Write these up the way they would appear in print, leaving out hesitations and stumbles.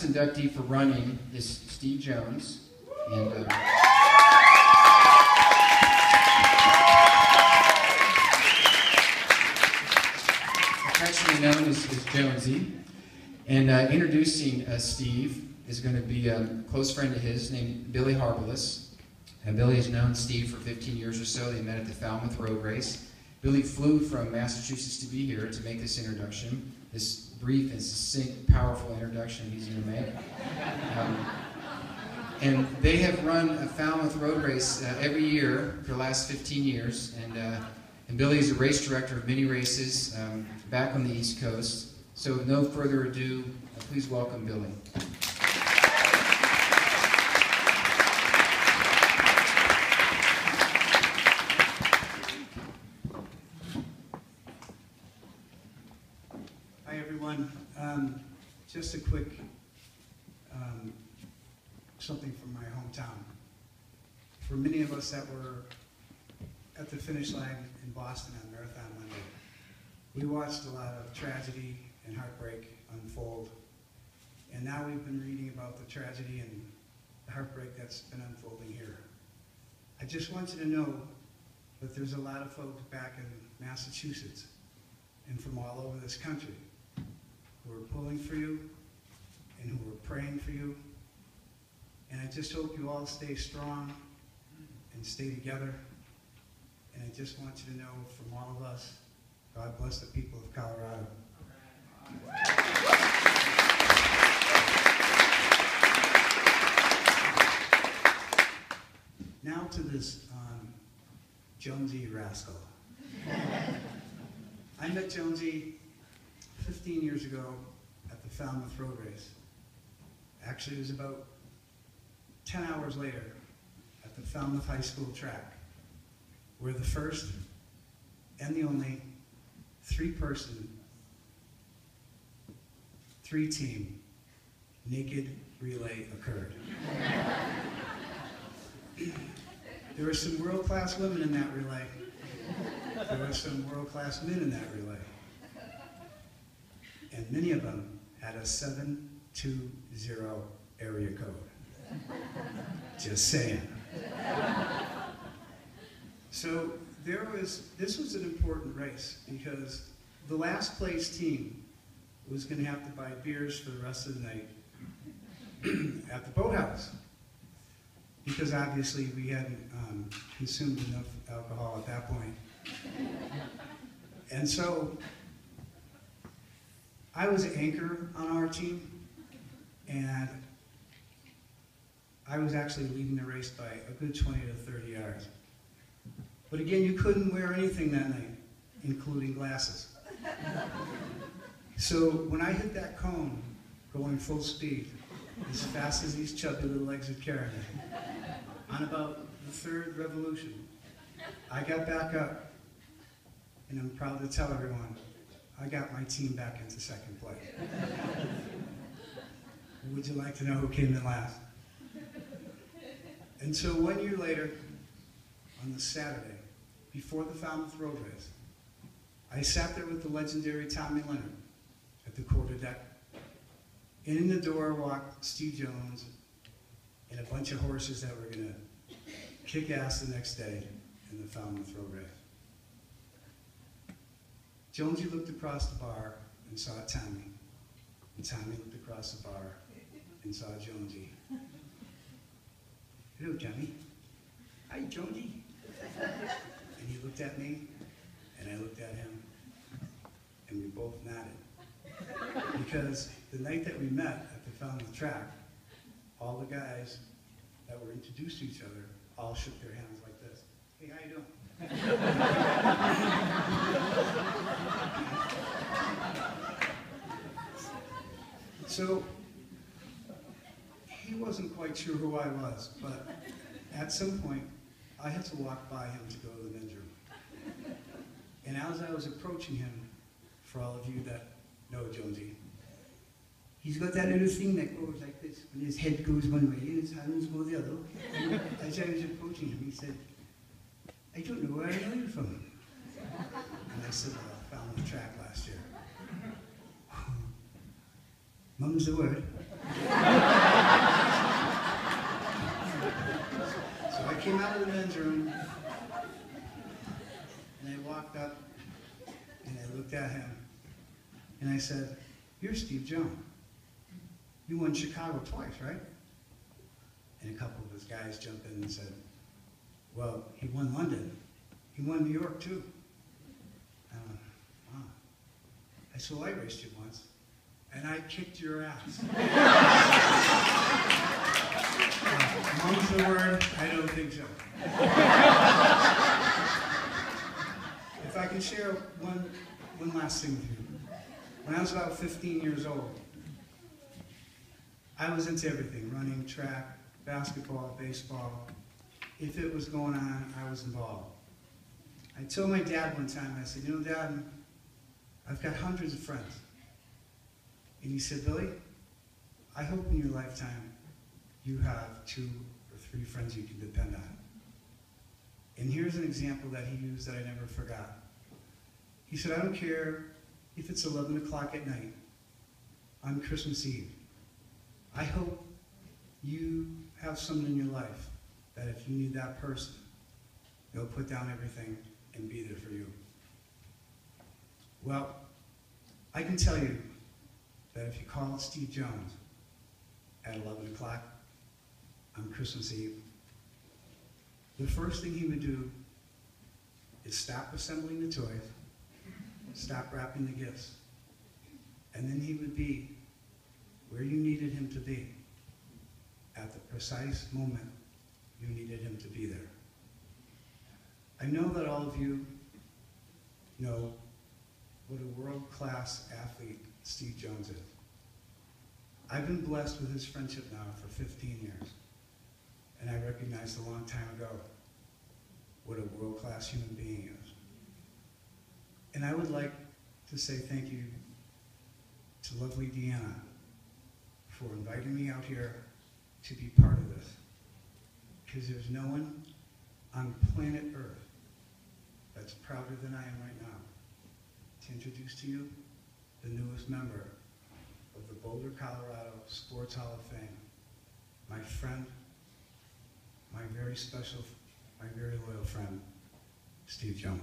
inductee for running is Steve Jones. And, affectionately known as Jonesy. And introducing Steve is going to be a close friend of his named Billy Harbalis. Billy has known Steve for 15 years or so. They met at the Falmouth Road Race. Billy flew from Massachusetts to be here to make this introduction, this brief and succinct, powerful introduction he's going to make. And they have run a Falmouth Road Race every year for the last 15 years. And Billy is a race director of many races back on the East Coast. So with no further ado, please welcome Billy. Hi everyone. Just a quick something from my hometown. For many of us that were at the finish line in Boston on Marathon Monday, we watched a lot of tragedy and heartbreak unfold. And now we've been reading about the tragedy and the heartbreak that's been unfolding here. I just want you to know that there's a lot of folks back in Massachusetts and from all over this country who are pulling for you and who are praying for you. And I just hope you all stay strong and stay together. And I just want you to know from all of us, God bless the people of Colorado. Now to this Jonesy rascal. I met Jonesy 15 years ago at the Falmouth Road Race. Actually, it was about 10 hours later at the Falmouth High School track, where the first and the only three-person, three-team naked relay occurred. There were some world-class women in that relay. There were some world-class men in that relay. And many of them had a 720 area code. Just saying. So this was an important race because the last place team was going to have to buy beers for the rest of the night at the boathouse, because obviously we hadn't consumed enough alcohol at that point. And so I was an anchor on our team, and I was actually leading the race by a good 20 to 30 yards. But again, you couldn't wear anything that night, including glasses. So when I hit that cone, going full speed, as fast as these chubby little legs would carry me, on about the third revolution, I got back up, and I'm proud to tell everyone, I got my team back into second place. Would you like to know who came in last? And so 1 year later, on the Saturday, before the Falmouth Road Race, I sat there with the legendary Tommy Leonard at the quarter deck. And in the door walked Steve Jones and a bunch of horses that were going to kick ass the next day in the Falmouth Road Race. Jonesy looked across the bar and saw Tommy. And Tommy looked across the bar and saw Jonesy. Hello, Tommy. Hi, Jonesy. And he looked at me, and I looked at him, and we both nodded. Because the night that we met at the Falmouth track, all the guys that were introduced to each other all shook their hands like this. Hey, how you doing? So, he wasn't quite sure who I was, but at some point, I had to walk by him to go to the men's room. And as I was approaching him, for all of you that know Jonesy, he's got that little thing that goes like this, when his head goes one way and his hands go the other. And as I was approaching him, he said, I don't know where I know you from. And I said, well, I found the track last year. Mum's the word. So I came out of the men's room, and I walked up, and I looked at him, and I said, "You're Steve Jones. You won Chicago twice, right?" And a couple of his guys jumped in and said, "Well, he won London. He won New York, too." And I went, "Wow." I said, "Well, I raced you once, and I kicked your ass." Mum's the word, I don't think so. If I can share one last thing with you. When I was about 15 years old, I was into everything, running, track, basketball, baseball. If it was going on, I was involved. I told my dad one time, I said, "You know, Dad, I've got hundreds of friends." And he said, "Billy, I hope in your lifetime you have 2 or 3 friends you can depend on." And here's an example that he used that I never forgot. He said, "I don't care if it's 11 o'clock at night on Christmas Eve. I hope you have someone in your life that if you need that person, they'll put down everything and be there for you." Well, I can tell you that if you call Steve Jones at 11 o'clock on Christmas Eve, the first thing he would do is stop assembling the toys, stop wrapping the gifts, and then he would be where you needed him to be at the precise moment you needed him to be there. I know that all of you know what a world-class athlete Steve Jones is. I've been blessed with his friendship now for 15 years, and I recognized a long time ago what a world-class human being is. And I would like to say thank you to lovely Deanna for inviting me out here to be part of this, because there's no one on planet Earth that's prouder than I am right now to introduce to you the newest member of the Boulder, Colorado Sports Hall of Fame, my friend, my very special, my very loyal friend, Steve Jones.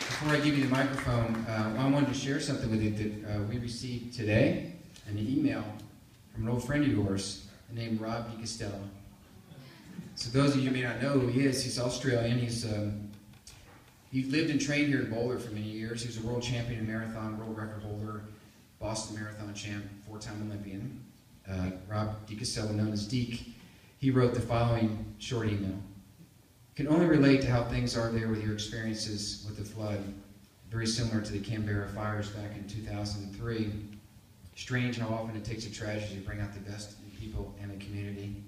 Before I give you the microphone, I wanted to share something with you that we received today, an email from an old friend of yours named Rob DiCastello. So those of you who may not know who he is, he's Australian. He lived and trained here in Boulder for many years. He was a world champion in marathon, world record holder, Boston Marathon champ, 4-time Olympian. Rob DiCastello, known as Deke, he wrote the following short email. Can only relate to how things are there with your experiences with the flood, very similar to the Canberra fires back in 2003. Strange how often it takes a tragedy to bring out the best in people and the community.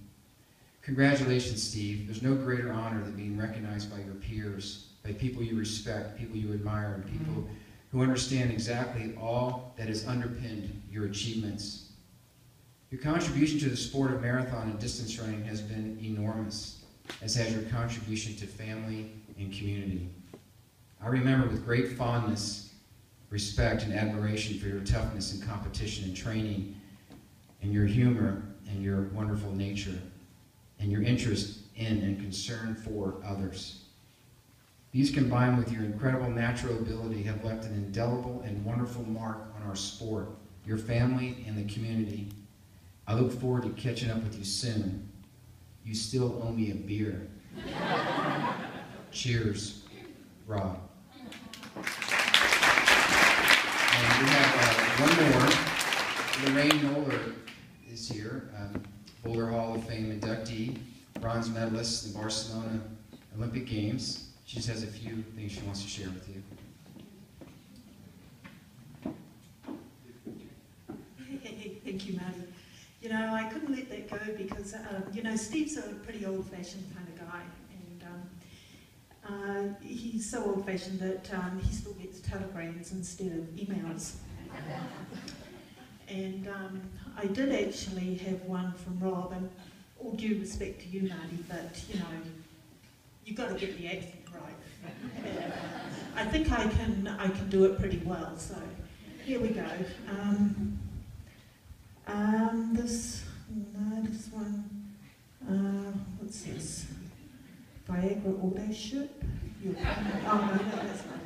Congratulations, Steve. There's no greater honor than being recognized by your peers, by people you respect, people you admire, and people who understand exactly all that has underpinned your achievements. Your contribution to the sport of marathon and distance running has been enormous, as has your contribution to family and community. I remember with great fondness, respect, and admiration for your toughness in competition and training, and your humor, and your wonderful nature, and your interest in and concern for others. These, combined with your incredible natural ability, have left an indelible and wonderful mark on our sport, your family, and the community. I look forward to catching up with you soon. You still owe me a beer. Cheers, Rob. And we have one more. Lorraine Noller is here, Boulder Hall of Fame inductee, bronze medalist in Barcelona Olympic Games. She just has a few things she wants to share with you. Thank you, Matty. You know, I couldn't let that go because, you know, Steve's a pretty old-fashioned kind of guy, and he's so old-fashioned that he still gets telegrams instead of emails. And I did actually have one from Rob, and all due respect to you, Marty, but you know, you've got to get the accent right. And, I think I can do it pretty well. So here we go. This one. What's this? Viagra all-day shirt? Oh no, that's not.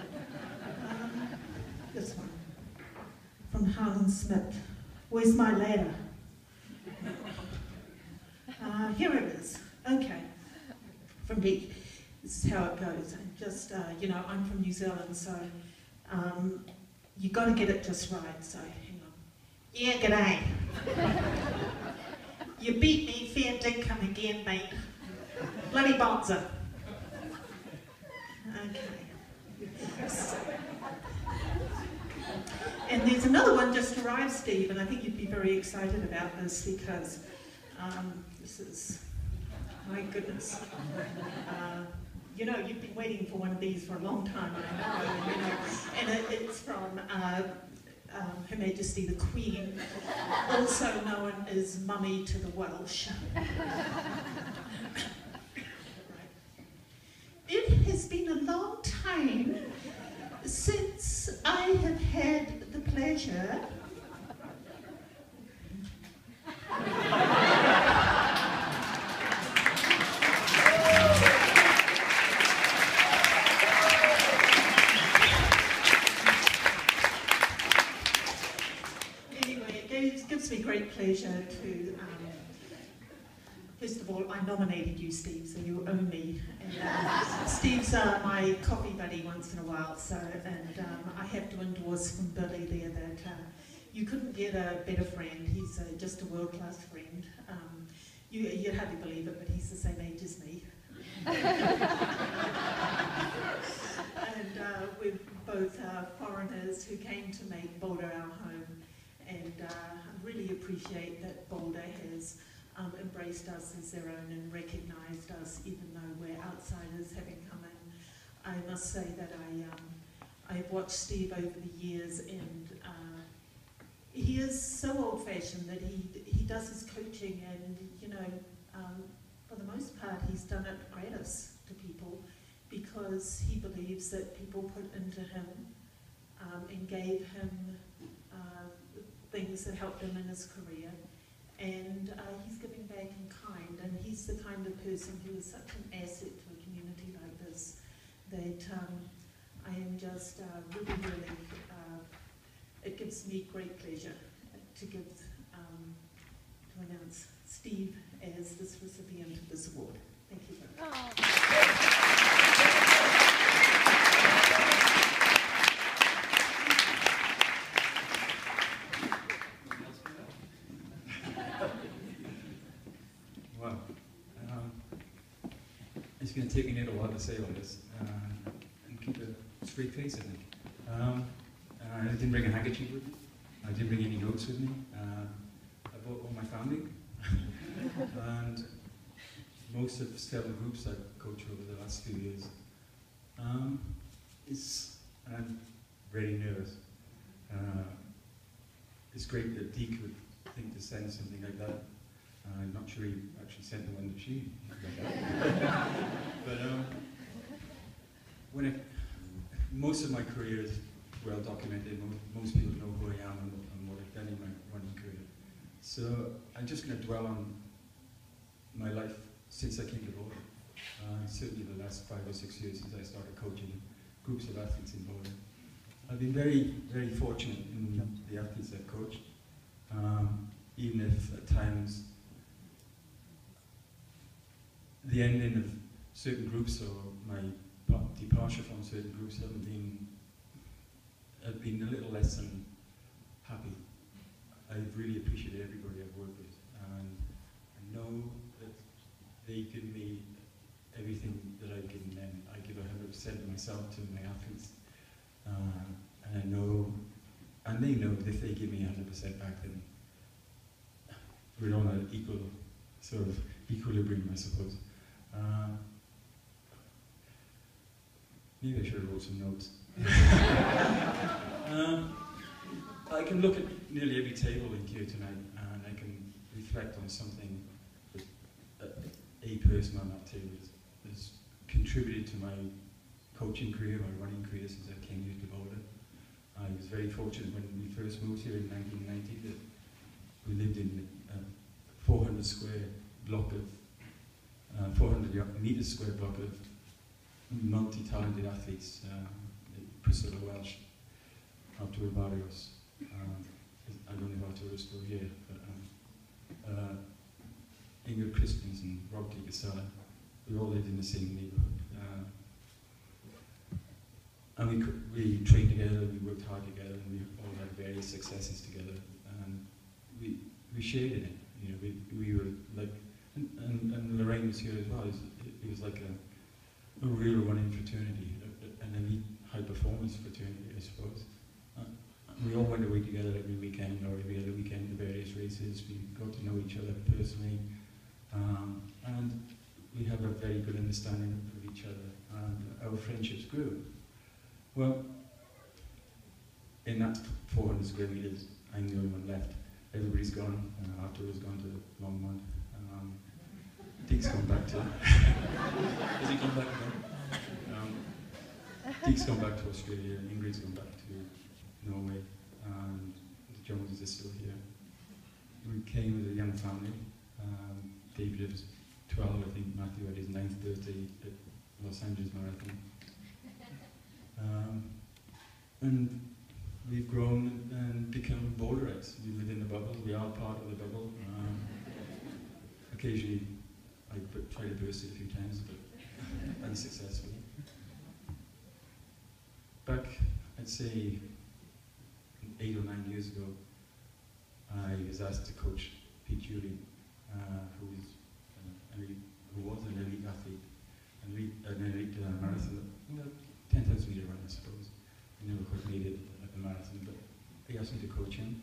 This one. From Harlan Smith. Where's my ladder? Here it is. Okay. From Beck. This is how it goes. And just, you know, I'm from New Zealand, so you got to get it just right. So hang on. Yeah, g'day. You beat me, fair dinkum again, mate. Bloody bonzer. Okay. And there's another one just arrived, Steve, and I think you'd be very excited about this because this is, my goodness. You know, you've been waiting for one of these for a long time, I know, you know, and it's from Her Majesty the Queen, also known as Mummy to the Welsh. It has been a long time since I have had the pleasure pleasure to, first of all, I nominated you, Steve, so you owe me. And, Steve's my coffee buddy once in a while, so, and I have to endorse from Billy there that you couldn't get a better friend. He's just a world-class friend. You'd hardly believe it, but he's the same age as me. And we're both foreigners who came to make Boulder our home. And I really appreciate that Boulder has embraced us as their own and recognised us, even though we're outsiders having come in. I must say that I've watched Steve over the years, and he is so old-fashioned that he does his coaching, and you know, for the most part, he's done it gratis to people because he believes that people put into him and gave him things that helped him in his career, and he's giving back in kind, and he's the kind of person who is such an asset to a community like this that I am just really, it gives me great pleasure to give, to announce Steve as this recipient of this award. Thank you very much. It's going to take me a while to say all this and keep a straight face, I think. I didn't bring a handkerchief with me. I didn't bring any notes with me. I brought all my family. And most of several groups I've coached over the last few years. I'm very nervous. It's great that Deke would think to send something like that. I'm not sure he actually sent the one that she but most of my career is well documented. Most people know who I am and what I've done in my running career. So I'm just going to dwell on my life since I came to Boulder. Certainly the last 5 or 6 years since I started coaching groups of athletes in Boulder. I've been very, very fortunate in the athletes I've coached, even if at times the ending of certain groups or my departure from certain groups have been a little less than happy. I've really appreciated everybody I've worked with, and I know that they give me everything that I've given them. I give 100% of myself to my athletes, and I know, and they know that if they give me 100% back, then we're on an equal sort of equilibrium, I suppose. Maybe I should have wrote some notes. I can look at nearly every table in here tonight, and I can reflect on something that a person on that table has contributed to my coaching career, my running career since I came here to Boulder. I was very fortunate when we first moved here in 1990 that we lived in a 400 square block of 400 meter square block of multi-talented athletes. Priscilla Welsh, Arturo Barrios, I don't know if Arturo is still here, but Ingrid Christensen, Rob DiCasella, we all lived in the same neighborhood. And we trained together, we worked hard together, and we all had various successes together. And we shared in it. You know, we were like, and Lorraine was here as well. It was like a real running fraternity, an elite high performance fraternity, I suppose. We all went away together every weekend or every other weekend to various races. We got to know each other personally, and we have a very good understanding of each other, and our friendships grew. Well, in that 400 square meters, I'm the only one left. Everybody's gone. Arturo's gone to Longmont. Deke's gone back to... Has he gone back again? Deke's gone back to Australia, and Ingrid's gone back to Norway, and the Joneses are still here. We came as a young family. David was 12, I think. Matthew had his 9th birthday at Los Angeles Marathon. And we've grown and become Boulderites. We live in the bubble. We are part of the bubble. Occasionally, I try to burst it a few times, but unsuccessfully. Back, I'd say, 8 or 9 years ago, I was asked to coach Pete Julian, who was an elite athlete, an elite marathon, 10,000 meter run, I suppose. He never quite made it at the marathon, but he asked me to coach him,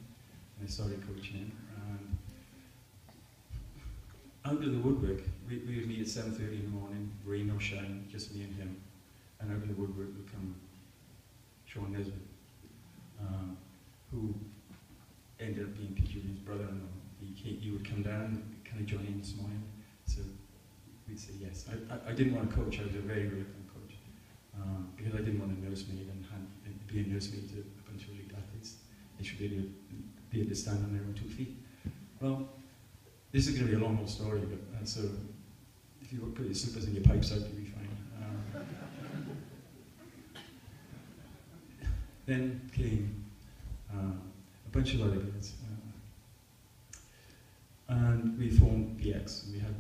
and I started coaching him. And out of the woodwork, we would meet at 7:30 in the morning, rain or shine, just me and him. And out of the woodwork would come Sean Nesbitt, who ended up being Pete Julian's brother-in-law. He would come down, can I join in this morning? So we'd say yes. I didn't want to coach, I was a very reluctant coach, because I didn't want to nursemaid and be a nursemaid to a bunch of elite athletes. They should be able to stand on their own 2 feet. Well, this is going to be a long, whole story, but so if you put your slippers and your pipes out, you'll be fine. Then came a bunch of other guys, and we formed BX. And we had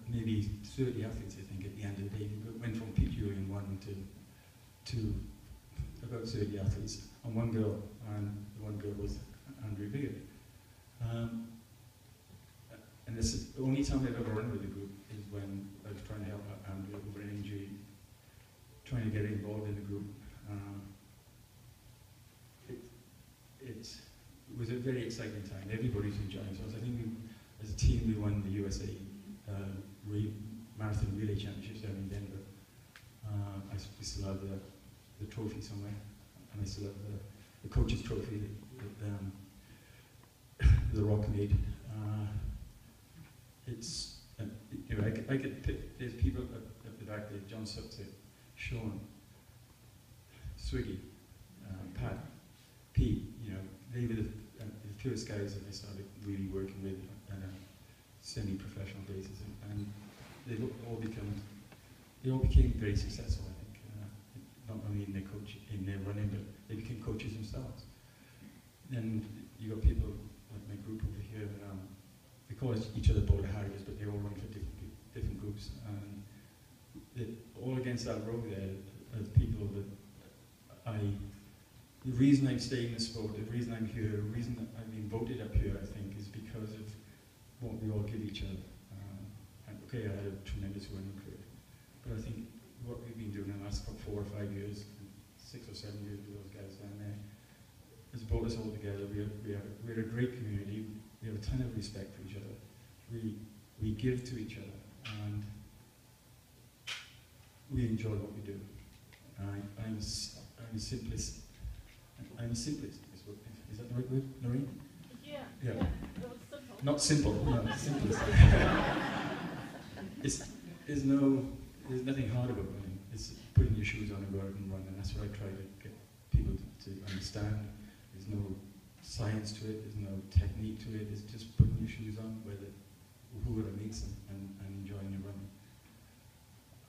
maybe 30 athletes, I think, at the end of the day. We went from Pete Julian 1 to about 30 athletes, and one girl, and the one girl was Andrea Beard. And this is the only time I've ever run with the group is when I was trying to help Andrea over an injury, trying to get her involved in the group. It was a very exciting time. Everybody's enjoying themselves. I think as a team we won the USA Marathon Relay Championships down in Denver. We still have the trophy somewhere, and I still have the coach's trophy that The Rock made. I could pick, there's people at the back there, John Sutton, Sean, Swiggy, Pat, Pete, they were the first guys that I started really working with on a semi-professional basis, and they all became very successful, I think, not only in their running, but they became coaches themselves. Then you got people like my group over here, we call each other Boulder Harriers, but they all run for different groups, and all against that row there are people that the reason I'm staying in the sport, the reason I'm here, the reason that I've been voted up here, I think, is because of what we all give each other. Okay, I had a tremendous running career, but I think what we've been doing in the last 4 or 5 years, 6 or 7 years with those guys down there, has brought us all together. We're a great community. We have a ton of respect for each other. We give to each other, and we enjoy what we do. I'm a simplest. I'm a simplest. Is that the right word, Noreen? Yeah. Yeah. It was simple. Not simple. No, simplest. There's nothing hard about running. It's putting your shoes on and go out and run, and that's what I try to get people to understand. There's no science to it. There's no technique to it. It's just putting your shoes on, whoever meets them, and enjoying your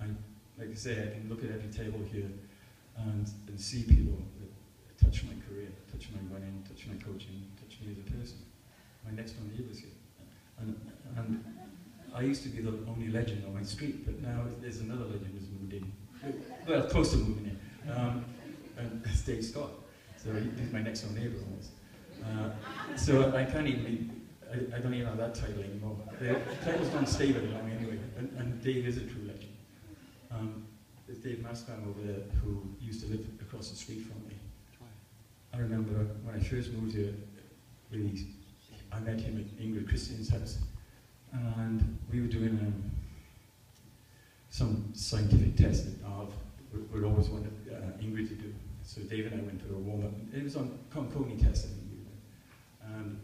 running. Like I say, I can look at every table here and see people that touch my career, touch my running, touch my coaching, touch me as a person. My next door neighbour's here. And I used to be the only legend on my street, but now there's another legend who's moved in. Well, close to moving in. And it's Dave Scott. So he's my next door neighbour almost. So I can't even be, I don't even have that title anymore. The titles don't stay very long anyway, and Dave is a true legend. There's Dave Mascom over there who used to live across the street from me. I remember when I first moved here, I met him at Ingrid Christian's house, and we were doing some scientific test that we'd always wanted Ingrid to do. So Dave and I went for a warm-up. It was on Conconi test, I think. And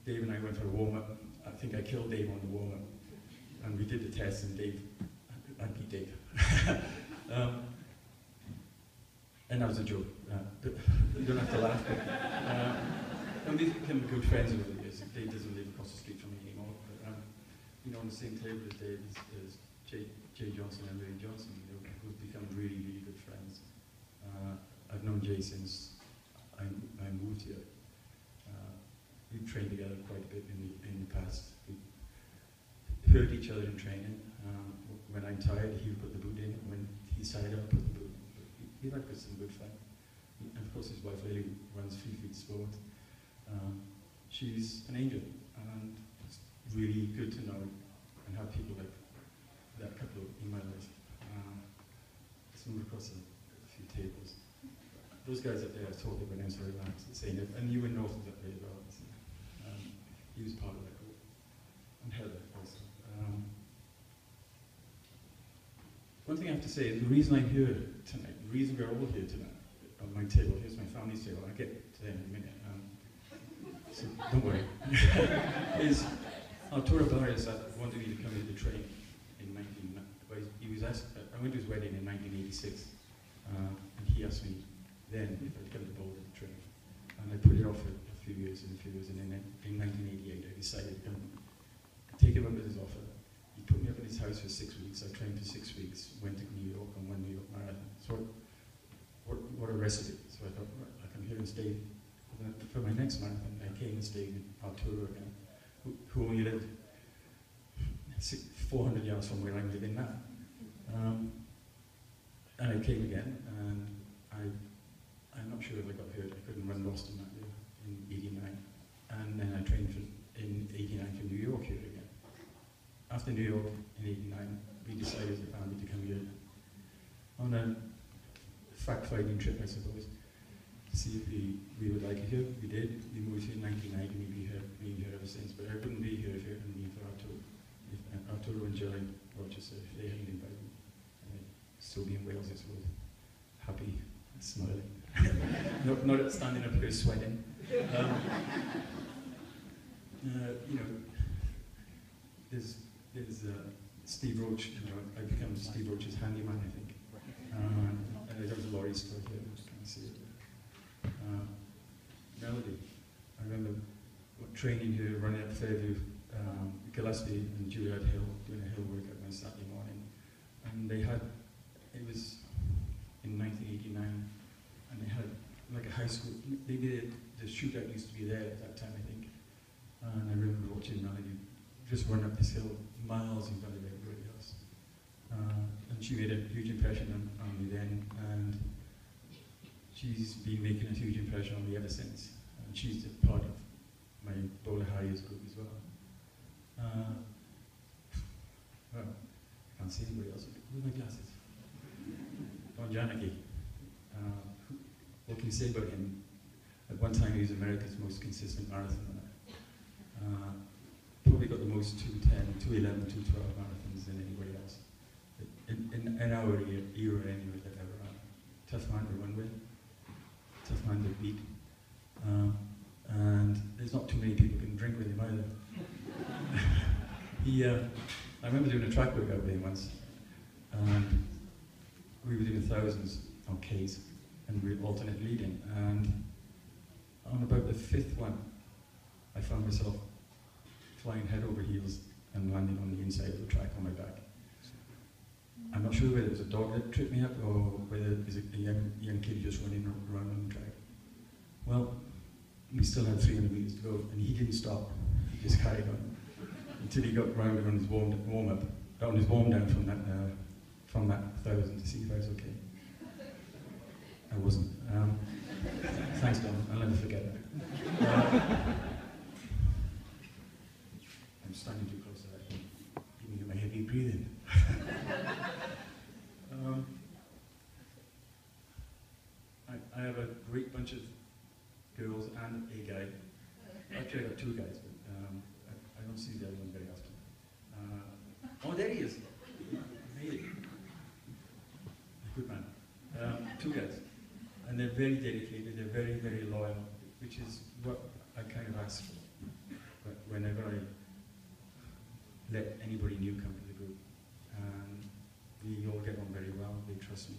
Dave and I went for a warm-up. I think I killed Dave on the warm-up. And we did the test, and I beat Dave. And that was a joke. You don't have to laugh. And we've become good friends over the years. Dave doesn't live across the street from me anymore. But, on the same table as Dave is Jay Johnson and Ray Johnson, who've become really, really good friends. I've known Jay since I moved here. We've trained together quite a bit in the past. We hurt each other in training. When I'm tired, he'll put the boot in. When he's tired, I'll put the boot in. But we've had some good fun. And of course, his wife Lily runs Free Feet Sport. She's an angel, and it's really good to know and have people like that couple in my life. Some across a few tables. Those guys up there I talked about, I'm sorry, Max, saying it, and you and North was up there as well. He was part of that group. And Heather also. One thing I have to say is the reason I'm here tonight, the reason we're all here tonight on my table, here's my family's table, I'll get to them in a minute, so don't worry, is Arturo Barrios wanted me to come here to train in I went to his wedding in 1986, and he asked me then if I'd come to Boulder to train. And I put it off for a few years, and then in 1988 I decided to come take him up with his offer. He put me up in his house for 6 weeks. I trained for 6 weeks, went to New York and won New York Marathon. So what a recipe. So I thought, right, I come here and stay. For my next marathon, I came and stayed in Arturo again, who only lived 400 yards from where I'm living now. And I came again, and I'm not sure if I got hurt. I couldn't run Boston that year in '89. And then I trained in '89 for New York here again. After New York in '89, we decided as a family to come here on a fact-finding trip, I suppose, to see if we would like it here. We did. We moved here in 1990, and we've been here ever since. But I wouldn't be here if it hadn't been for Arturo. If Arturo and Jerry Rochester, if they hadn't invited me. I'd still be in Wales, I suppose. Happy, smiling. not standing up here sweating. There's Steve Roach. I've become Steve Roach's handyman, I think. And there's a lorry store here. I can't see it. Melody. I remember training here, running up Fairview, Gillespie and Juliet Hill, doing a hill workout on a Saturday morning. And it was in 1989, and they had like a high school, the shootout used to be there at that time, I think. And I remember watching Melody just run up this hill, miles in front of everybody else. And she made a huge impression on me then, and she's been making a huge impression on me ever since. And she's a part of my Boulder Harriers group as well. Well, I can't see anybody else. Where's my glasses? Don Janicki. What can you say about him? At one time he was America's most consistent marathoner. Probably got the most 210, 211, 212 marathons than anybody else. In our era anyway. tough man to run with, tough man to beat, and there's not too many people who can drink with him either. I remember doing a track workout with him once, and we were doing thousands on Ks, and we were alternate leading, and on about the 5th one, I found myself flying head over heels and landing on the inside of the track on my back. I'm not sure whether it was a dog that tripped me up or whether it was a young kid just running around on the track. Well, we still had 300 meters to go, and he didn't stop. He just carried on until he got rounded on his warm up, on his warm down from that 1,000 to see if I was okay. I wasn't. Thanks, Don. I'll never forget that. I'm standing too close to that. Giving you my heavy breathing. I have a great bunch of girls and a guy. Actually, I got 2 guys, but I don't see the other one very often. Oh, there he is. Made it. Good man. 2 guys. And they're very dedicated, they're very, very loyal, which is what I kind of ask for whenever I let anybody new come to the group. And we all get on very well, they trust me,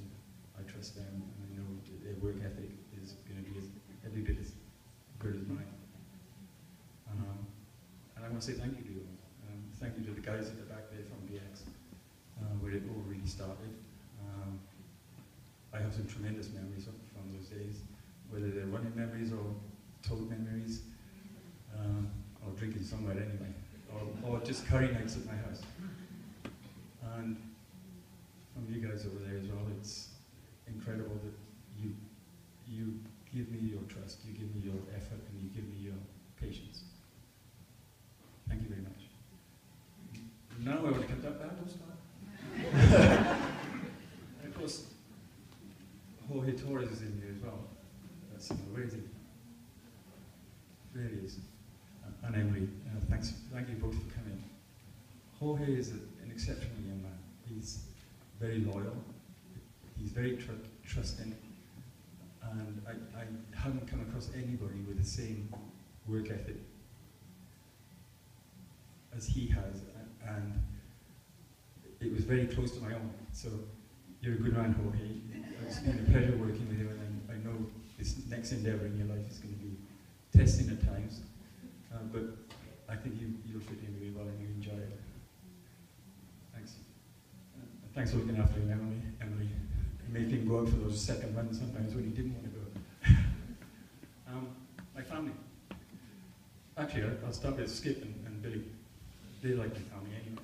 I trust them, and I know their work ethic is going to be every bit as good as mine. And I want to say thank you to you all. Thank you to the guys at the back there from BX, where it all really started. I have some tremendous memories from those days, whether they're running memories or toad memories, or drinking somewhere anyway, or just curry nights at my house. And from you guys over there as well, it's incredible that you give me your trust, you give me your effort, and you give me your patience. Thank you very much. Now I want to cut that bad, don't start. And of course, Jorge Torres is in here as well. That's where is he? There he is. And Emily, thank you both for coming. Jorge is an exceptional young man. He's very loyal. He's very trusting. And I haven't come across anybody with the same work ethic as he has. And it was very close to my own. So you're a good man, Jorge. It's been a pleasure working with you, and I know this next endeavour in your life is going to be testing at times, but I think you'll fit in really well and you enjoy it. Thanks. Thanks for looking after him, Emily. Making him go out for those second runs sometimes when he didn't want to go. My family. Actually, I'll start with Skip and Billy. They like my family anyway.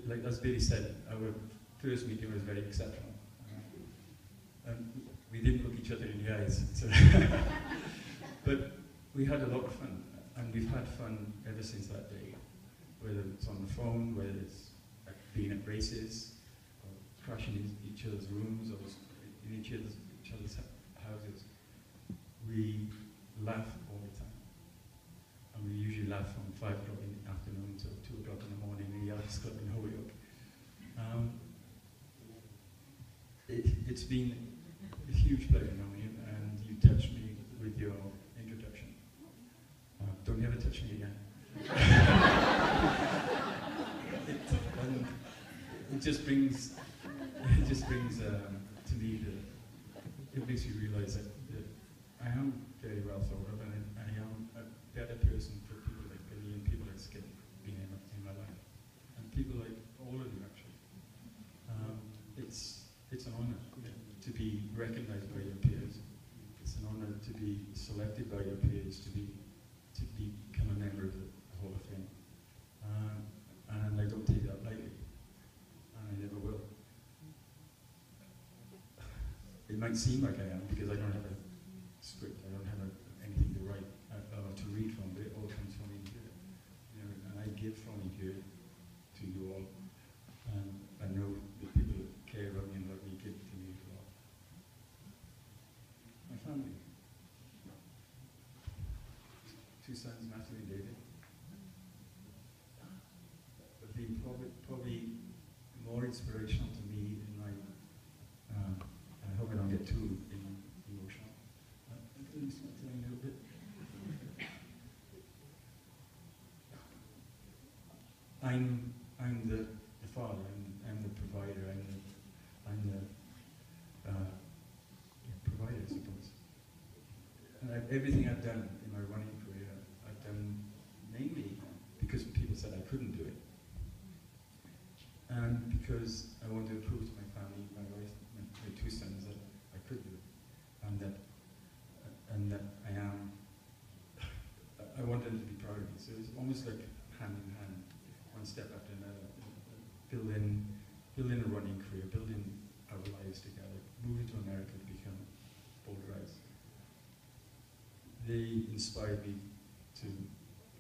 Like as Billy said, our first meeting was very exceptional. And we didn't look each other in the eyes. So but we had a lot of fun, and we've had fun ever since that day. Whether it's on the phone, whether it's being at races, or crashing in each other's rooms, or in each other's houses. We laugh all the time. And we usually laugh from 5 o'clock in the afternoon till 2 o'clock in the morning in the Elks Club in Holyoke. It's been a huge pleasure knowing you, and you touched me with your introduction. Don't you ever touch me again. It just brings to me it makes you realise that I am very well thought of, and I am a better person for people like Billy and people like Skip being in my life, and people like all of you actually. It's an honour to be recognised by your peers. It's an honour to be selected by your peers to become a member of the Hall of Fame, and I don't take that lightly, and I never will. It might seem like I am because I don't have a script, I don't have anything to write or to read from, but it all comes from in here. You know, and I give from in here to you all. And I know the people that care about me and love me give to me as well. My family. 2 sons, Matthew and David. Have been probably more inspirational to me in my, I hope I don't get too emotional. At least a little bit. I'm the father, I'm the provider, I'm the provider, I suppose. And everything I've done in my running career, I've done mainly because people said I couldn't do it. And because I wanted to prove to my family, my wife, my two sons, that I could do it. And that I wanted them to be proud of me. So it's almost like hand in hand, one step after another. Building a running career, building our lives together, moving to America to become Boulderites. They inspired me to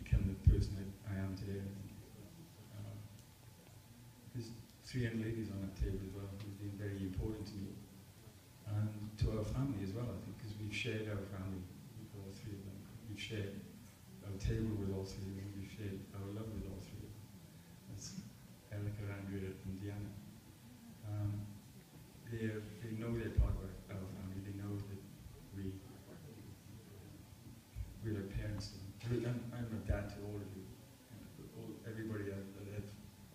become the person that I am today. There's 3 young ladies on that table as well who've been very important to me. And to our family as well, I think, because we've shared our family with all 3 of them. We've shared our table with all 3 of them. We've shared our love with all 3 of them. That's Erica, Andrea, and Diana. They know they're part of our family. They know that we're their parents. I'm a dad to all of you, everybody I've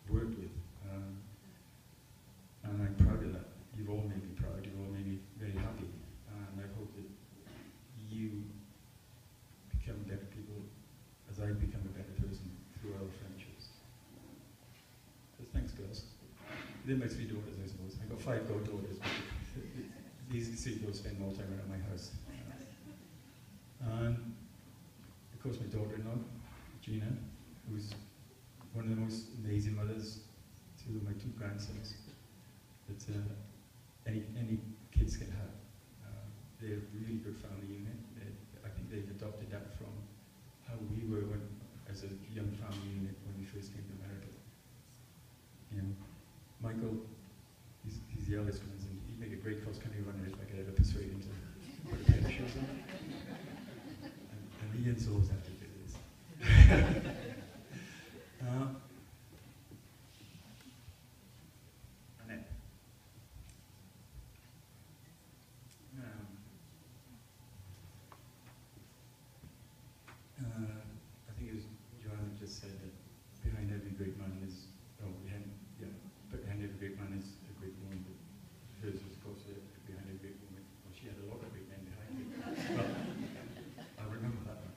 worked with. And I'm proud of that. You've all made me proud. You've all made me very happy. And I hope that you become better people as I've become a better person through our friendships. So thanks, girls. They're my 3 daughters, I suppose. I've got 5 daughters, but these 3 girls spend more time around my house. And of course my daughter-in-law, Gina, who's one of the most amazing mothers to my 2 grandsons that any kids can have. They're a really good family unit. I think they've adopted that from how we were as a young family unit when we first came to America. You know, Michael, he's the eldest one, and he'd make a great cross-country runner if I could ever persuade him to put a pair of shoes on. And Ian's always have to do this. Annette. I think it was Joanna just said that behind every great man is, behind every great man is a great woman, but hers was, of course, behind every great woman. Well, she had a lot of great men behind her. Well, I remember that one.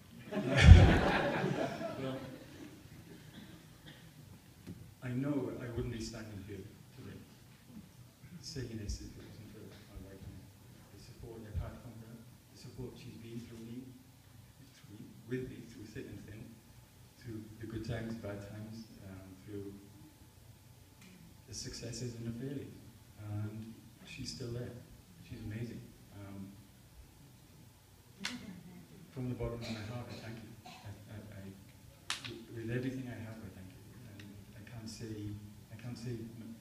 Well, I know I wouldn't be standing here today saying this if it wasn't for my wife and the support I've had from her, the support she's been through me, with me through thick and thin, through the good times, bad times, through the successes and the failures. And she's still there. She's amazing. From the bottom of my heart, I thank you. With everything I have, I thank you. And I can't say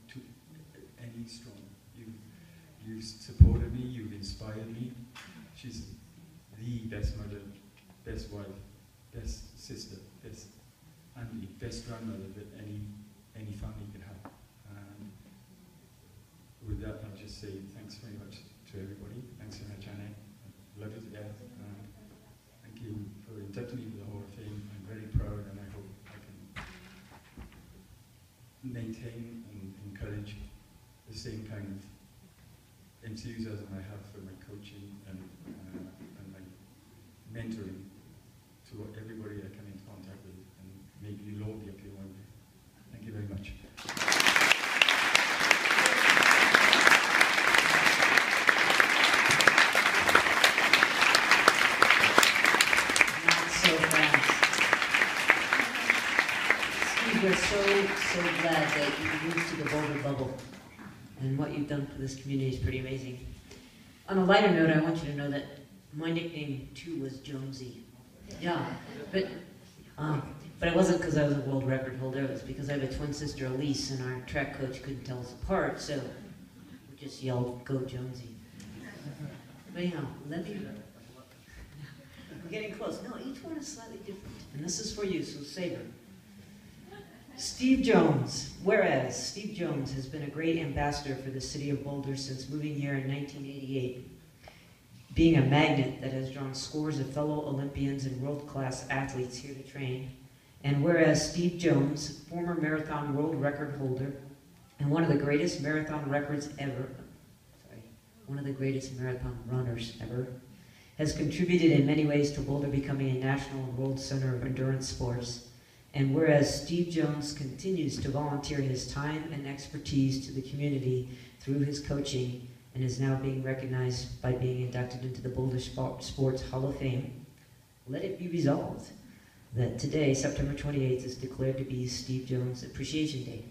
to any strong. You've supported me. You've inspired me. She's the best mother, best wife, best sister, best auntie, best grandmother that any family can have. And with that, I'll just say thanks very much to everybody. Thanks very much, Anna. I love you to death. Thank you for inducting me to the Hall of Fame. I'm very proud, and I hope I can maintain and encourage the same kind of enthusiasm I have for my coaching and my mentoring to everybody I come into contact with, and maybe you'll all be up here one day. Thank you very much. Not so fast. Steve, we're so glad that you moved to the Boulder bubble, and what you've done for this community is pretty amazing. On a lighter note, I want you to know that my nickname too was Jonesy. Yeah, but it wasn't because I was a world record holder. It was because I have a twin sister, Elise, and our track coach couldn't tell us apart, so we just yelled, "Go Jonesy." But anyhow, let me. We're getting close. No, each one is slightly different, and this is for you, so savor. Steve Jones. Whereas Steve Jones has been a great ambassador for the city of Boulder since moving here in 1988, being a magnet that has drawn scores of fellow Olympians and world-class athletes here to train. And whereas Steve Jones, former marathon world record holder and one of the greatest marathon records ever, one of the greatest marathon runners ever, has contributed in many ways to Boulder becoming a national and world center of endurance sports. And whereas Steve Jones continues to volunteer his time and expertise to the community through his coaching and is now being recognized by being inducted into the Boulder Sports Hall of Fame, let it be resolved that today, September 28th, is declared to be Steve Jones Appreciation Day.